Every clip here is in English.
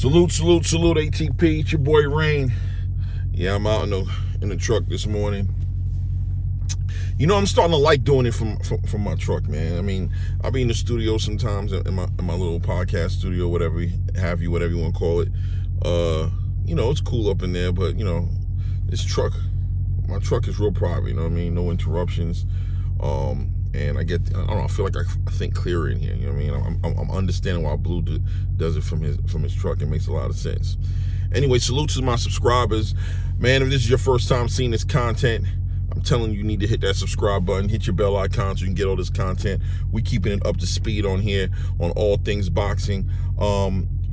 Salute, ATP. It's your boy Rain. Yeah, I'm out in the truck this morning. You know, I'm starting to like doing it from my truck, man. I mean, I'll be in the studio sometimes in my little podcast studio, whatever you want to call it. You know, it's cool up in there, but you know, my truck is real private. You know what I mean? No interruptions. And I feel like I think clearer in here. You know what I mean? I'm understanding why Blue does it from his truck. It makes a lot of sense. Anyway, salute to my subscribers. Man, if this is your first time seeing this content, I'm telling you need to hit that subscribe button, hit your bell icon so you can get all this content. We keeping it up to speed on here on all things boxing.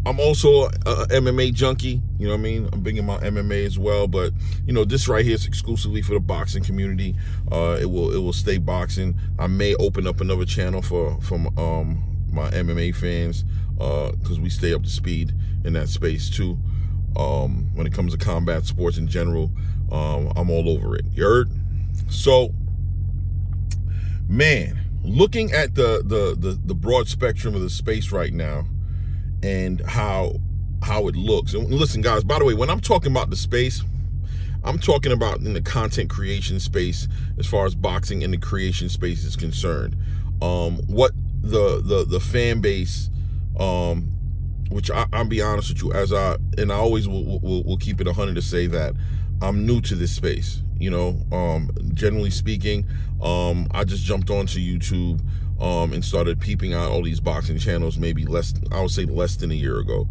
I'm also a MMA junkie, you know what I mean? I'm big in my MMA as well, but you know, this right here is exclusively for the boxing community. It will stay boxing. I may open up another channel for my MMA fans, because we stay up to speed in that space too. When it comes to combat sports in general, I'm all over it. You heard? So, man, looking at the broad spectrum of the space right now, and how it looks. And listen, guys, by the way, when I'm talking about the space, I'm talking about in the content creation space as far as boxing in the creation space is concerned. What the fan base, which I'll be honest with you, I always will keep it 100 to say that I'm new to this space. You know, generally speaking, I just jumped onto YouTube and started peeping out all these boxing channels maybe less than a year ago.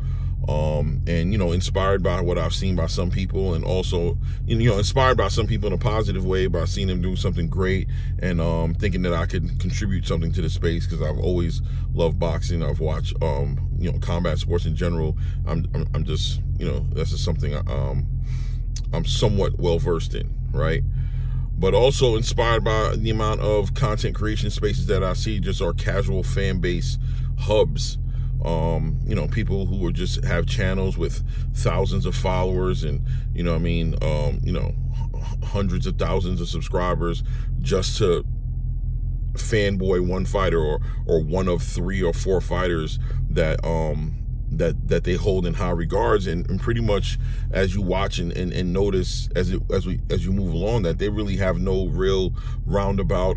And, you know, inspired by what I've seen by some people, and also, you know, inspired by some people in a positive way by seeing them do something great, and thinking that I could contribute something to the space, because I've always loved boxing. I've watched, you know, combat sports in general. I'm just, you know, that's just something I'm somewhat well versed in, right? But also inspired by the amount of content creation spaces that I see, just our casual fan base hubs. You know, people who are just have channels with thousands of followers, and you know what I mean, you know, hundreds of thousands of subscribers, just to fanboy one fighter or one of 3 or 4 fighters that that they hold in high regards, and pretty much as you watch and notice as you move along, that they really have no real roundabout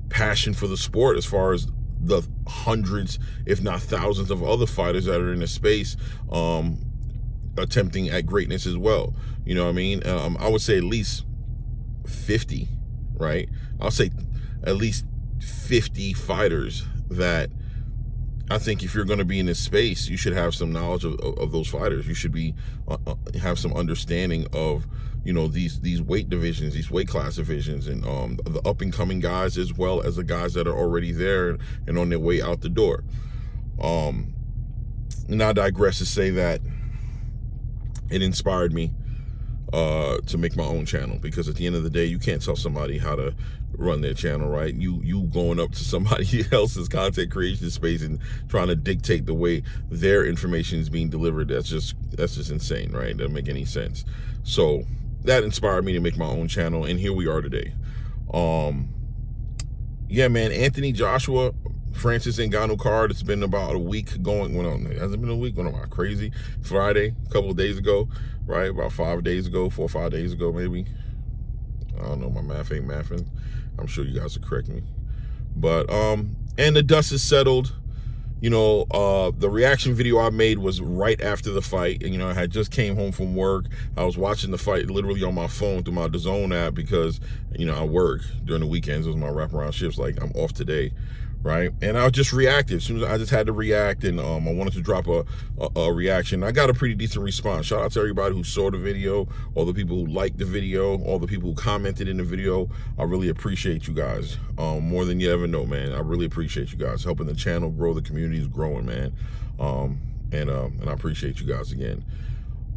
passion for the sport, as far as the hundreds, if not thousands, of other fighters that are in the space attempting at greatness as well. You know what I mean? I would say at least 50, right? I'll say at least 50 fighters that I think if you're going to be in this space, you should have some knowledge of those fighters. You should be have some understanding of, you know, these weight divisions, these weight class divisions, and the up and coming guys, as well as the guys that are already there and on their way out the door. And I digress to say that it inspired me to make my own channel, because at the end of the day, you can't tell somebody how to run their channel, right? You going up to somebody else's content creation space and trying to dictate the way their information is being delivered. That's just insane, right? Doesn't make any sense. So that inspired me to make my own channel, and here we are today. Yeah, man, Anthony Joshua Francis Ngannou card. It's been about a week going. Well, no, it hasn't been a week. What am I, crazy? Friday, a couple of days ago, right? About 5 days ago, 4 or 5 days ago, maybe. I don't know. My math ain't mathing. I'm sure you guys will correct me. But and the dust is settled. You know, the reaction video I made was right after the fight, and you know, I had just came home from work. I was watching the fight literally on my phone through my DAZN app, because you know, I work during the weekends. It was my wraparound shifts. Like, I'm off today, right? And I just reacted. As soon as I just had to react, and I wanted to drop a reaction. I got a pretty decent response. Shout out to everybody who saw the video, all the people who liked the video, all the people who commented in the video. I really appreciate you guys, more than you ever know, man. I really appreciate you guys helping the channel grow. The community is growing, man. And I appreciate you guys again.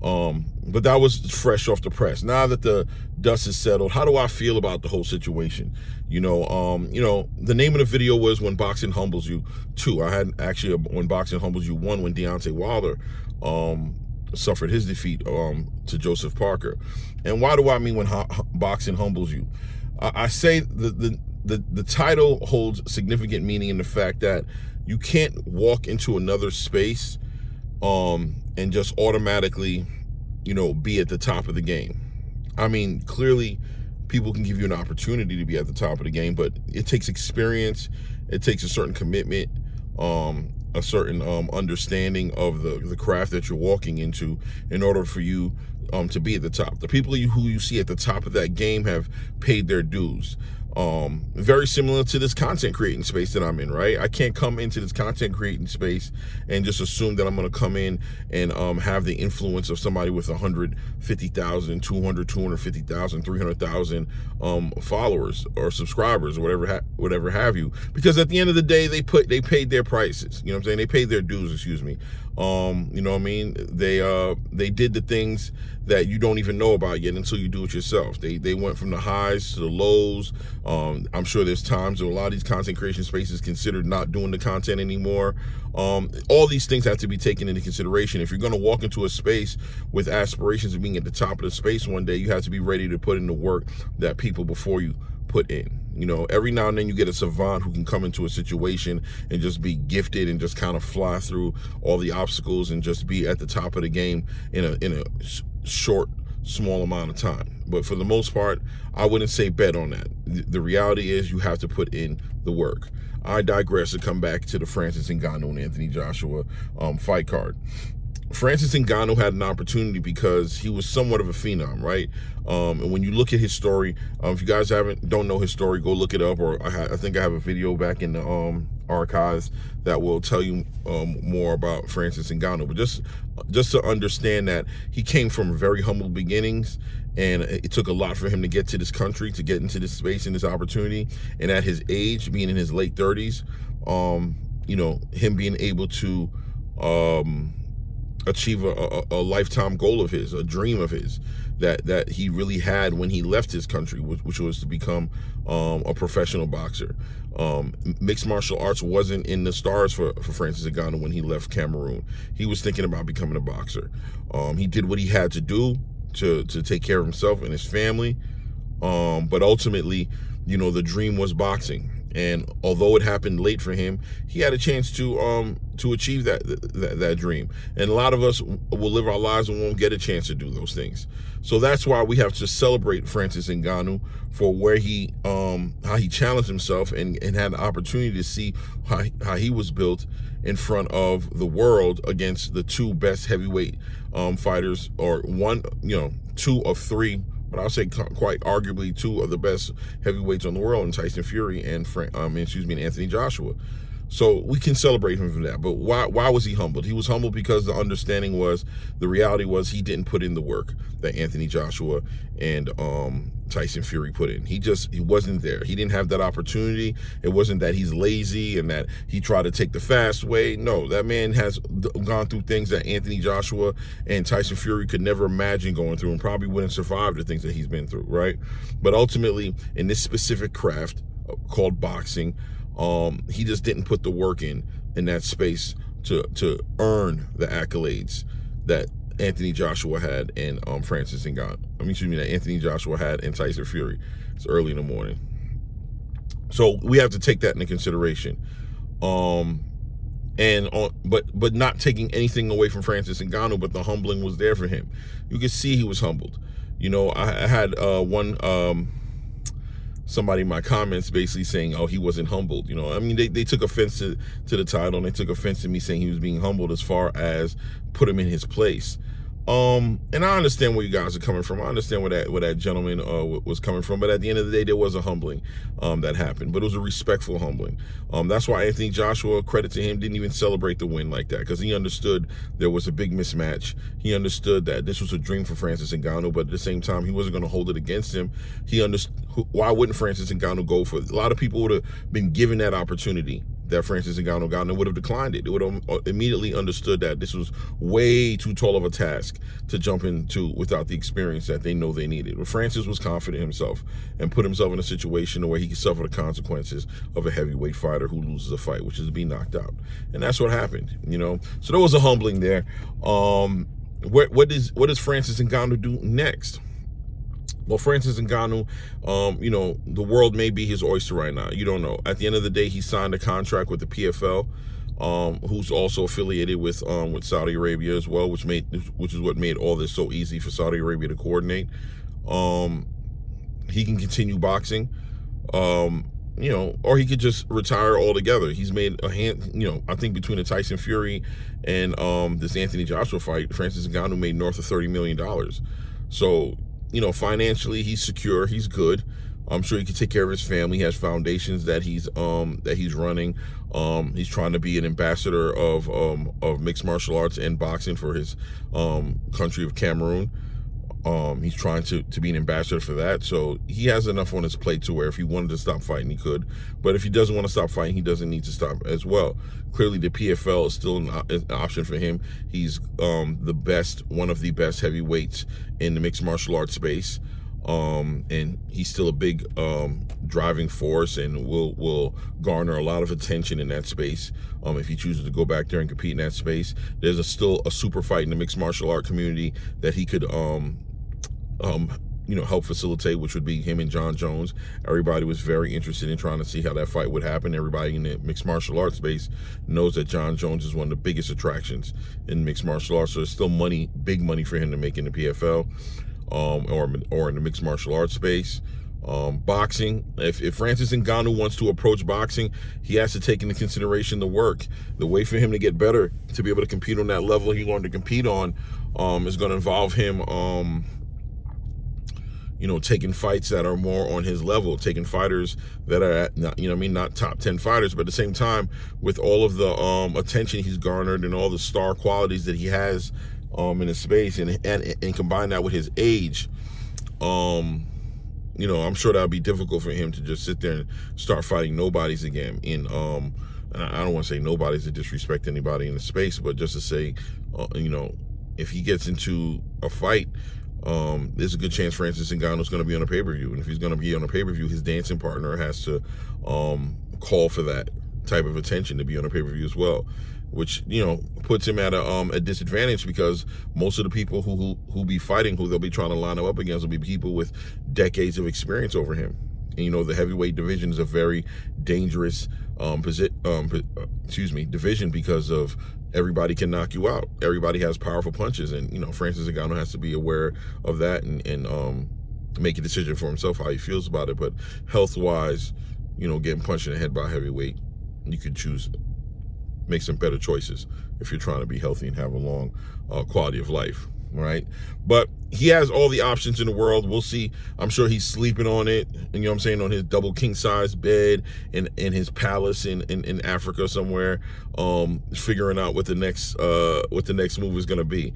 But that was fresh off the press. Now that the dust is settled, how do I feel about the whole situation? You know, the name of the video was When Boxing Humbles You 2. I had actually When Boxing Humbles You 1, when Deontay Wilder suffered his defeat to Joseph Parker. And why do I mean when boxing humbles you? I say the title holds significant meaning in the fact that you can't walk into another space and just automatically, be at the top of the game. I mean, clearly people can give you an opportunity to be at the top of the game, but it takes experience, it takes a certain commitment, a certain understanding of the craft that you're walking into in order for you to be at the top. The people who you see at the top of that game have paid their dues. Very similar to this content creating space that I'm in, right? I can't come into this content creating space and just assume that I'm going to come in and have the influence of somebody with 150,000, 200, 250,000, 300,000 followers or subscribers or whatever have you. Because at the end of the day, they paid their prices. You know what I'm saying? They paid their dues, excuse me. You know what I mean? They did the things that you don't even know about yet until you do it yourself. They went from the highs to the lows. I'm sure there's times where a lot of these content creation spaces considered not doing the content anymore. All these things have to be taken into consideration. If you're going to walk into a space with aspirations of being at the top of the space one day, you have to be ready to put in the work that people before you put in. Every now and then you get a savant who can come into a situation and just be gifted and just kind of fly through all the obstacles and just be at the top of the game in a short, small amount of time. But for the most part, I wouldn't say bet on that. The reality is you have to put in the work. I digress to come back to the Francis Ngannou and Anthony Joshua fight card. Francis Ngannou had an opportunity because he was somewhat of a phenom, right? And when you look at his story, if you guys don't know his story, go look it up. Or I think I have a video back in the archives that will tell you more about Francis Ngannou. But just to understand that he came from very humble beginnings, and it took a lot for him to get to this country, to get into this space and this opportunity. And at his age, being in his late 30s, him being able to achieve a lifetime goal of his, a dream of his that he really had when he left his country, which was to become a professional boxer. Mixed martial arts wasn't in the stars for Francis Ngannou when he left Cameroon. He was thinking about becoming a boxer. He did what he had to do to take care of himself and his family, but ultimately, the dream was boxing. And although it happened late for him, he had a chance to achieve that dream. And a lot of us will live our lives and won't get a chance to do those things. So that's why we have to celebrate Francis Ngannou for where how he challenged himself and had the opportunity to see how he was built in front of the world against the two best heavyweight fighters, or two of three. But I'll say quite arguably two of the best heavyweights on the world, in Tyson Fury and Anthony Joshua. So we can celebrate him for that. But why was he humbled? He was humbled because the reality was he didn't put in the work that Anthony Joshua and Tyson Fury put in. He wasn't there. He didn't have that opportunity. It wasn't that he's lazy and that he tried to take the fast way. No, that man has gone through things that Anthony Joshua and Tyson Fury could never imagine going through, and probably wouldn't survive the things that he's been through, right? But ultimately, in this specific craft called boxing, he just didn't put the work in that space to earn the accolades that Anthony Joshua had and that Anthony Joshua had and Tyson Fury. It's early in the morning, so we have to take that into consideration. But not taking anything away from Francis Ngannou, but the humbling was there for him. You could see he was humbled. I had somebody in my comments basically saying, oh, he wasn't humbled. They took offense to the title, and they took offense to me saying he was being humbled as far as put him in his place. And I understand where you guys are coming from. I understand where that gentleman was coming from. But at the end of the day, there was a humbling that happened. But it was a respectful humbling. That's why Anthony Joshua, credit to him, didn't even celebrate the win like that, because he understood there was a big mismatch. He understood that this was a dream for Francis Ngannou, but at the same time, he wasn't going to hold it against him. He understood, why wouldn't Francis Ngannou go for it? A lot of people would have been given that opportunity that Francis Ngannou got, and would have declined it. They would have immediately understood that this was way too tall of a task to jump into without the experience that they know they needed. But Francis was confident in himself and put himself in a situation where he could suffer the consequences of a heavyweight fighter who loses a fight, which is to be knocked out. And that's what happened, So there was a humbling there. What does Francis Ngannou do next? Well, Francis Ngannou, the world may be his oyster right now. You don't know. At the end of the day, he signed a contract with the PFL. who's also affiliated with Saudi Arabia as well, which is what made all this so easy for Saudi Arabia to coordinate. He can continue boxing, or he could just retire altogether. He's made a hand, I think between the Tyson Fury and this Anthony Joshua fight, Francis Ngannou made north of $30 million. So, financially he's secure, he's good. I'm sure he can take care of his family. He has foundations that he's running. He's trying to be an ambassador of mixed martial arts and boxing for his country of Cameroon. He's trying to be an ambassador for that. So he has enough on his plate to where if he wanted to stop fighting, he could. But if he doesn't want to stop fighting, he doesn't need to stop as well. Clearly, the PFL is still an option for him. He's one of the best heavyweights in the mixed martial arts space. And he's still a big driving force and will garner a lot of attention in that space if he chooses to go back there and compete in that space. There's still a super fight in the mixed martial art community that he could help facilitate, which would be him and John Jones. Everybody was very interested in trying to see how that fight would happen. Everybody in the mixed martial arts space knows that John Jones is one of the biggest attractions in mixed martial arts. So there's still big money for him to make in the PFL. Or in the mixed martial arts space. Boxing, if Francis Ngannou wants to approach boxing, he has to take into consideration the work. The way for him to get better, to be able to compete on that level he wanted to compete on, is going to involve him, taking fights that are more on his level, taking fighters that are at, not top 10 fighters, but at the same time, with all of the attention he's garnered and all the star qualities that he has in his space, and combine that with his age, I'm sure that would be difficult for him to just sit there and start fighting nobodies again. And I don't want to say nobodies to disrespect anybody in the space, but just to say, if he gets into a fight, there's a good chance Francis Ngannou is going to be on a pay-per-view. And if he's going to be on a pay-per-view, his dancing partner has to call for that type of attention to be on a pay-per-view as well, which puts him at a disadvantage, because most of the people who be fighting, who they'll be trying to line him up against, will be people with decades of experience over him. And the heavyweight division is a very dangerous division, because of everybody can knock you out. Everybody has powerful punches, and Francis Ngannou has to be aware of that and make a decision for himself how he feels about it. But health-wise, getting punched in the head by a heavyweight, you could make some better choices if you're trying to be healthy and have a long quality of life, right? But he has all the options in the world. We'll see. I'm sure he's sleeping on it, and on his double king size bed in his palace in Africa somewhere, figuring out what the next move is going to be.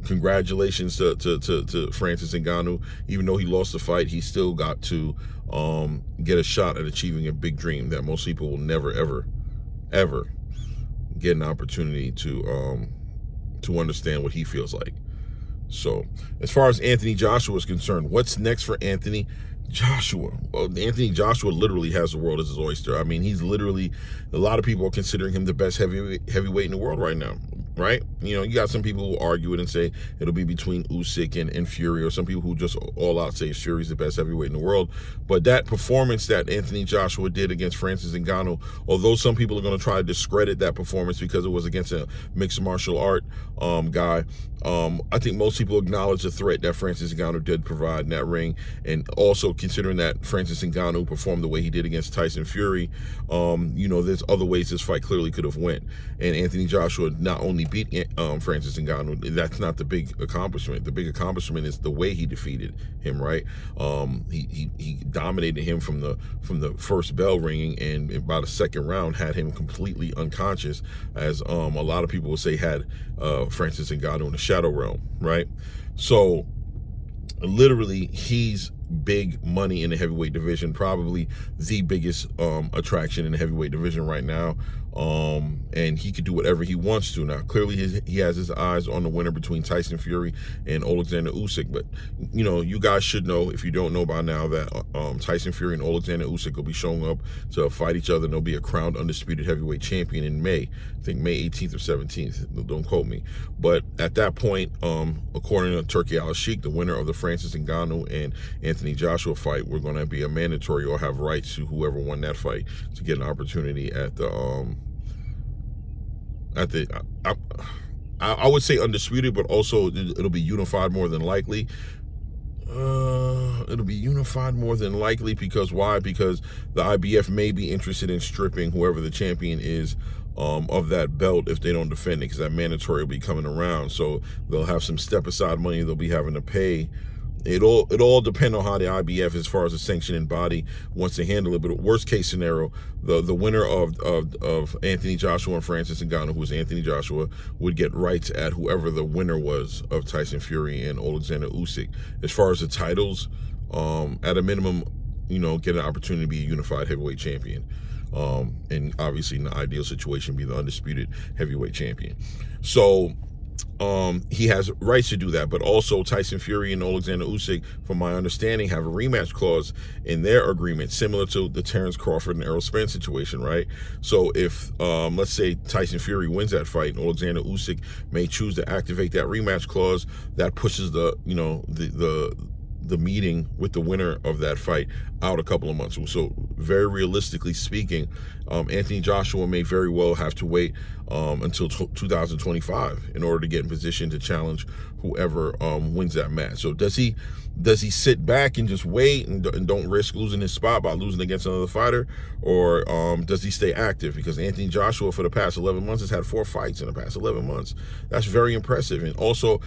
Congratulations to Francis Ngannou. Even though he lost the fight, he still got to get a shot at achieving a big dream that most people will never ever get an opportunity to understand what he feels like. So as far as Anthony Joshua is concerned, what's next for Anthony Joshua? Well, Anthony Joshua literally has the world as his oyster. I mean, he's literally, a lot of people are considering him the best heavyweight in the world right now, right? You got some people who argue it and say it'll be between Usyk and Fury, or some people who just all out say Fury's the best heavyweight in the world. But that performance that Anthony Joshua did against Francis Ngannou, although some people are going to try to discredit that performance because it was against a mixed martial art guy, I think most people acknowledge the threat that Francis Ngannou did provide in that ring. And also considering that Francis Ngannou performed the way he did against Tyson Fury, there's other ways this fight clearly could have went. And Anthony Joshua not only beat Francis Ngannou, that's not the big accomplishment. The big accomplishment is the way he defeated him, right? He dominated him from the first bell ringing, and by the second round had him completely unconscious, as a lot of people will say had Francis Ngannou in the shadow realm, right? So literally, he's big money in the heavyweight division, probably the biggest attraction in the heavyweight division right now. And he could do whatever he wants to. Now, clearly he has his eyes on the winner between Tyson Fury and Alexander Usyk. But, you guys should know, if you don't know by now, that Tyson Fury and Alexander Usyk will be showing up to fight each other, and there'll be a crowned undisputed heavyweight champion in May. I think May 18th or 17th. Don't quote me. But at that point, according to Turki Al-Sheikh, the winner of the Francis Ngannou and Anthony Joshua fight, we're going to be a mandatory or have rights to whoever won that fight to get an opportunity at the at the I would say undisputed, but also it'll be unified more than likely. It'll be unified more than likely because why? Because the IBF may be interested in stripping whoever the champion is of that belt if they don't defend it, because that mandatory will be coming around. So they'll have some step aside money they'll be having to pay. It all depends on how the IBF, as far as the sanctioning body, wants to handle it. But worst case scenario, the winner of Anthony Joshua and Francis Ngannou, who was Anthony Joshua, would get rights at whoever the winner was of Tyson Fury and Alexander Usyk. As far as the titles, at a minimum, get an opportunity to be a unified heavyweight champion. And obviously in the ideal situation, be the undisputed heavyweight champion. So he has rights to do that, but also Tyson Fury and Alexander Usyk, from my understanding, have a rematch clause in their agreement, similar to the Terrence Crawford and Errol Spence situation, right? So if, let's say Tyson Fury wins that fight and Alexander Usyk may choose to activate that rematch clause, that pushes the meeting with the winner of that fight out a couple of months. So very realistically speaking, Anthony Joshua may very well have to wait until 2025 in order to get in position to challenge whoever wins that match. So does he sit back and just wait and don't risk losing his spot by losing against another fighter, or does he stay active? Because Anthony Joshua for the past 11 months has had 4 fights in the past 11 months. That's very impressive, and also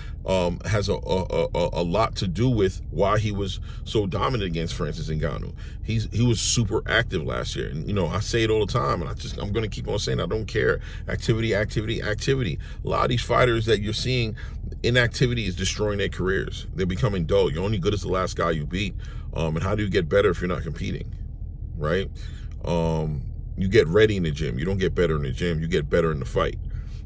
has a lot to do with why he was so dominant against Francis Ngannou. He was super active last year, and I say it all the time, and I'm going to keep on saying I don't care. Activity. A lot of these fighters that you're seeing, inactivity is destroying their careers. They're becoming dull. You're only good as the last guy you beat. And how do you get better if you're not competing, right? You get ready in the gym. You don't get better in the gym. You get better in the fight.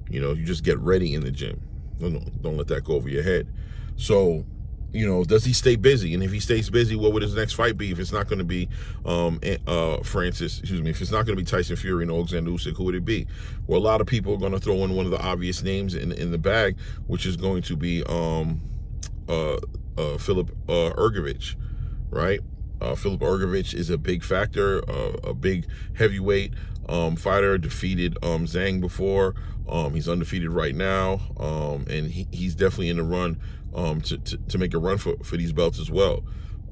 You just get ready in the gym. Don't let that go over your head. So, does he stay busy? And if he stays busy, what would his next fight be? If it's not going to be if it's not going to be Tyson Fury and Alexander Usyk, who would it be? Well, a lot of people are going to throw in one of the obvious names in the bag, which is going to be Filip Hrgović, right? Filip Hrgović is a big factor, a big heavyweight fighter, defeated Zhang before. He's undefeated right now, and he's definitely in the run to make a run for these belts as well.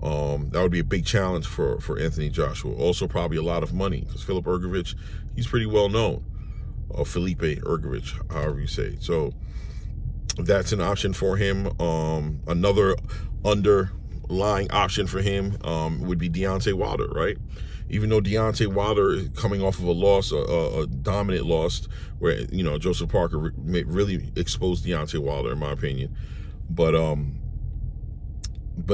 That would be a big challenge for Anthony Joshua. Also probably a lot of money, because Filip Hrgović, he's pretty well known. Felipe Hrgović, however you say it. So that's an option for him. Another underlying option for him would be Deontay Wilder, right? Even though Deontay Wilder is coming off of a loss, a dominant loss, where Joseph Parker really exposed Deontay Wilder, in my opinion. But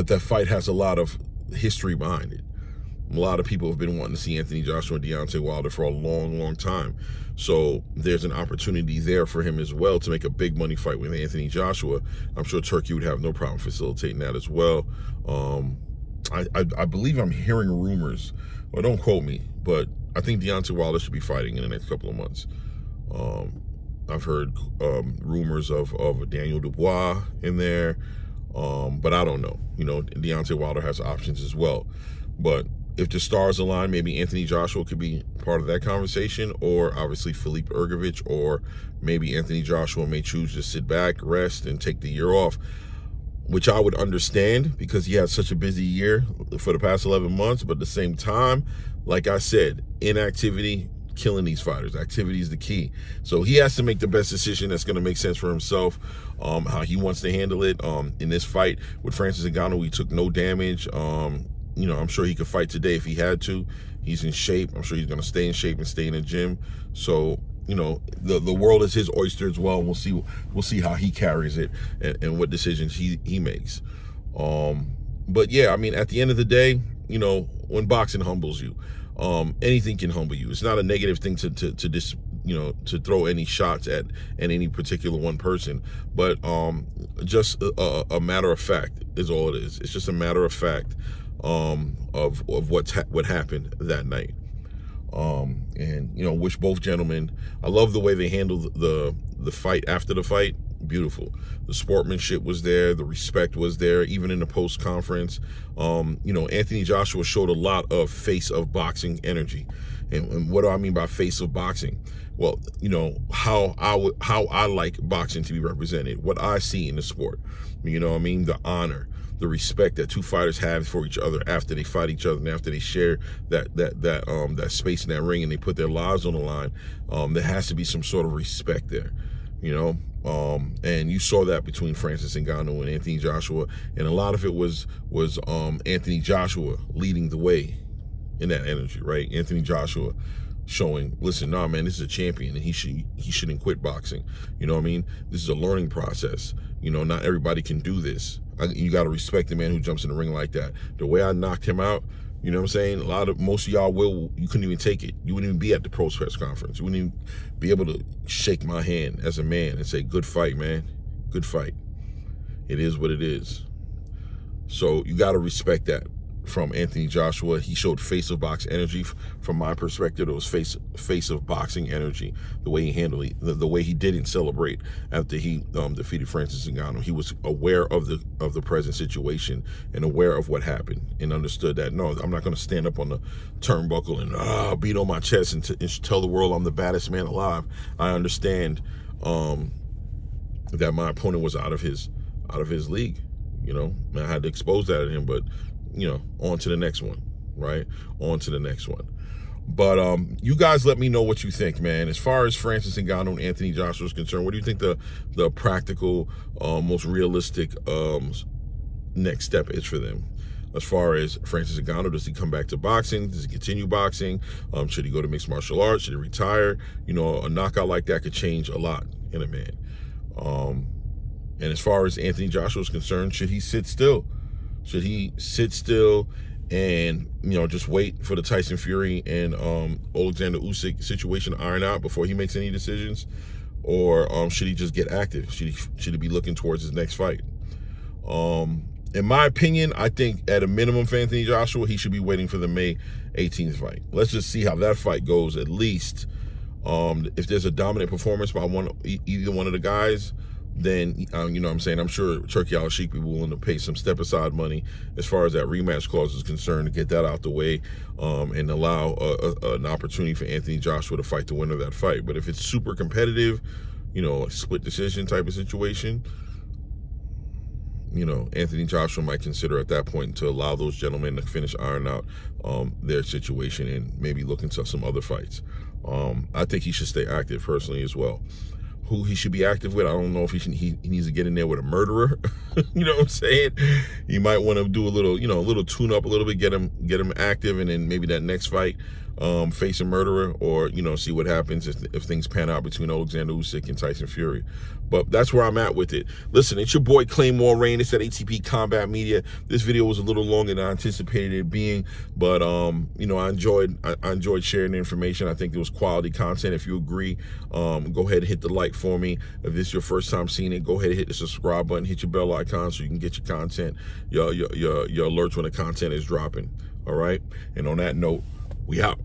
that fight has a lot of history behind it. A lot of people have been wanting to see Anthony Joshua and Deontay Wilder for a long, long time. So there's an opportunity there for him as well to make a big money fight with Anthony Joshua. I'm sure Turkey would have no problem facilitating that as well. I believe I'm hearing rumors, well, don't quote me, but I think Deontay Wilder should be fighting in the next couple of months. I've heard rumors of Daniel Dubois in there, but I don't know. Deontay Wilder has options as well. But if the stars align, maybe Anthony Joshua could be part of that conversation, or obviously Filip Hrgović, or maybe Anthony Joshua may choose to sit back, rest, and take the year off, which I would understand because he had such a busy year for the past 11 months. But at the same time, like I said, inactivity, killing these fighters. Activity is the key. So he has to make the best decision that's going to make sense for himself, how he wants to handle it. In this fight with Francis Ngannou, he took no damage. I'm sure he could fight today if he had to. He's in shape. I'm sure he's going to stay in shape and stay in the gym. So, the world is his oyster as well. And we'll see how he carries it and what decisions he makes. But yeah, at the end of the day, when boxing humbles you, anything can humble you. It's not a negative thing to throw any shots at any particular one person, but just a matter of fact is all it is. It's just a matter of fact of what happened that night. And wish both gentlemen. I love the way they handled the fight after the fight. Beautiful. The sportsmanship was there. The respect was there, even in the post-conference. Anthony Joshua showed a lot of face of boxing energy. And what do I mean by face of boxing? Well, how I like boxing to be represented, what I see in the sport. The honor, the respect that two fighters have for each other after they fight each other and after they share that space in that ring and they put their lives on the line. There has to be some sort of respect there, and you saw that between Francis Ngannou and Anthony Joshua, and a lot of it was Anthony Joshua leading the way in that energy, right? Anthony Joshua showing, listen, nah, man, this is a champion, and he shouldn't quit boxing. This is a learning process. Not everybody can do this. You got to respect the man who jumps in the ring like that. The way I knocked him out, most of y'all you couldn't even take it. You wouldn't even be at the pro press conference. You wouldn't even be able to shake my hand as a man and say, good fight, man. Good fight. It is what it is. So you got to respect that from Anthony Joshua. He showed face of box energy. From my perspective, it was face of boxing energy. The way he handled it, the way he didn't celebrate after he defeated Francis Ngannou. He was aware of the present situation and aware of what happened and understood that, no, I'm not going to stand up on the turnbuckle and beat on my chest and tell the world I'm the baddest man alive. I understand that my opponent was out of his league. I had to expose that at him, but on to the next one, right? On to the next one. But you guys let me know what you think, man. As far as Francis Ngannou and Anthony Joshua is concerned, what do you think the practical, most realistic next step is for them? As far as Francis Ngannou, does he come back to boxing? Does he continue boxing? Should he go to mixed martial arts? Should he retire? A knockout like that could change a lot in a man. And as far as Anthony Joshua is concerned, should he sit still? Should he sit still and, just wait for the Tyson Fury and Alexander Usyk situation to iron out before he makes any decisions? Or should he just get active? Should he be looking towards his next fight? In my opinion, I think at a minimum for Anthony Joshua, he should be waiting for the May 18th fight. Let's just see how that fight goes at least. If there's a dominant performance by either one of the guys, then, I'm sure Turki Al-Sheikh will be willing to pay some step-aside money as far as that rematch clause is concerned to get that out the way and allow an opportunity for Anthony Joshua to fight the winner of that fight. But if it's super competitive, a split decision type of situation, Anthony Joshua might consider at that point to allow those gentlemen to finish iron out their situation and maybe look into some other fights. I think he should stay active personally as well. Who he should be active with, I don't know if he needs to get in there with a murderer. You know what I'm saying? He might want to do a little tune up a little bit, get him active, and then maybe that next fight face a murderer, or see what happens if things pan out between Alexander Usyk and Tyson Fury. But that's where I'm at with it. Listen, it's your boy Claymore Rain. It's at ATP Combat Media. This video was a little longer than I anticipated it being, but I enjoyed sharing the information. I think it was quality content. If you agree, go ahead and hit the like for me. If this is your first time seeing it, go ahead and hit the subscribe button, hit your bell icon so you can get your content, your alerts when the content is dropping. All right. And on that note, we out.